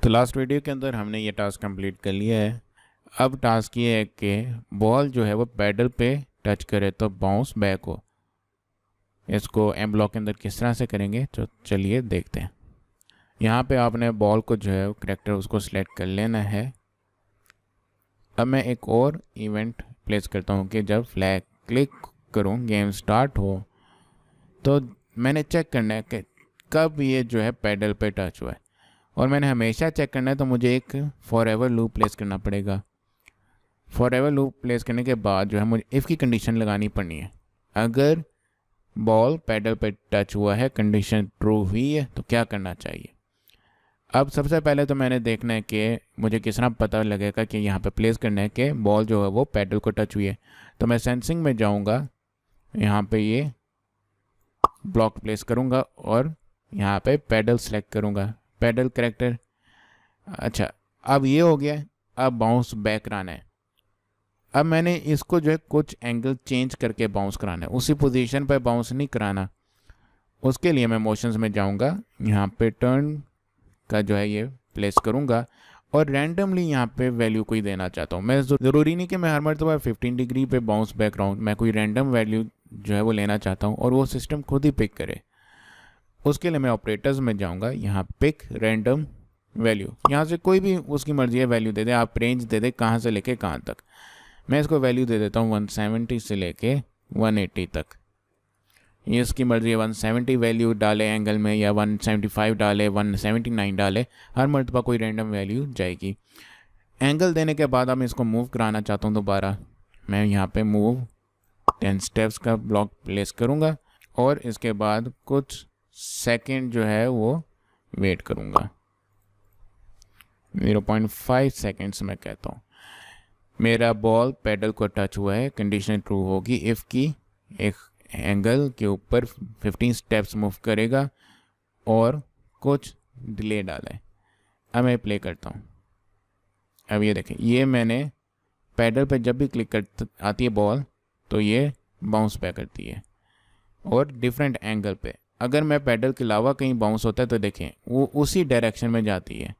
तो last video के अंदर हमने ये टास्क कंप्लीट कर लिया है। अब टास्क ये है कि बॉल जो है वो पैडल पे टच करे तो बाउंस बैक हो। इसको एम ब्लॉक के अंदर किस तरह से करेंगे तो चलिए देखते हैं। यहाँ पे आपने बॉल को जो है करैक्टर उसको सिलेक्ट कर लेना है। अब मैं एक और इवेंट प्लेस करता हूँ कि जब फ्लैग क्लिक करूँ गेम स्टार्ट हो तो मैंने चेक करना है कि कब ये जो है पैडल पे टच हुआ है, और मैंने हमेशा चेक करना है तो मुझे एक फॉर एवर लूप प्लेस करना पड़ेगा। फॉर एवर लूप प्लेस करने के बाद जो है मुझे इफ़ की कंडीशन लगानी पड़नी है। अगर बॉल पैडल पे टच हुआ है, कंडीशन ट्रू हुई है, तो क्या करना चाहिए। अब सबसे पहले तो मैंने देखना है कि मुझे किस तरह पता लगेगा कि यहाँ पे प्लेस करना है कि बॉल जो है वो पैडल को टच हुई है। तो मैं सेंसिंग में जाऊँगा, यहाँ पे ये ब्लॉक प्लेस करूँगा और यहाँ पे पैडल सेलेक्ट करूँगा, पैडल करैक्टर। अच्छा, अब ये हो गया। अब बाउंस बैक कराना है। अब मैंने इसको जो है कुछ एंगल चेंज करके बाउंस कराना है, उसी पोजीशन पर बाउंस नहीं कराना। उसके लिए मैं मोशंस में जाऊंगा, यहाँ पे टर्न का जो है ये प्लेस करूंगा और रैंडमली यहाँ पे वैल्यू कोई देना चाहता हूँ। मैं ज़रूरी नहीं कि मैं हर मरतबा 15 डिग्री पे बाउंस बैक कराऊँ, मैं कोई रैंडम वैल्यू जो है वो लेना चाहता हूँ और वो सिस्टम खुद ही पिक करे। उसके लिए मैं ऑपरेटर्स में जाऊँगा, यहाँ पिक रैंडम वैल्यू, यहाँ से कोई भी उसकी मर्जी है वैल्यू दे दे, आप रेंज दे दे कहाँ से लेके कहाँ तक। मैं इसको वैल्यू दे देता हूँ 170 से लेके 180 तक। ये इसकी मर्जी है, 170 वैल्यू डाले एंगल में या 175 डाले, 179 डाले, हर मरतबा कोई रैंडम वैल्यू जाएगी। एंगल देने के बाद अब मैं इसको मूव कराना चाहता हूँ दोबारा, मैं यहाँ पे मूव 10 स्टेप्स का ब्लॉक प्लेस करूँगा और इसके बाद कुछ सेकंड जो है वो वेट करूँगा, 0.5 सेकेंड्स मैं कहता हूँ। मेरा बॉल पैडल को टच हुआ है, कंडीशन ट्रू होगी इफ़ की एक एंगल के ऊपर 15 स्टेप्स मूव करेगा और कुछ डिले डाला है। अब मैं प्ले करता हूँ। अब ये देखें, ये मैंने पैडल पे जब भी क्लिक कर आती है बॉल तो ये बाउंस बैक करती है और डिफरेंट एंगल पे। अगर मैं पैडल के अलावा कहीं बाउंस होता है तो देखें वो उसी डायरेक्शन में जाती है।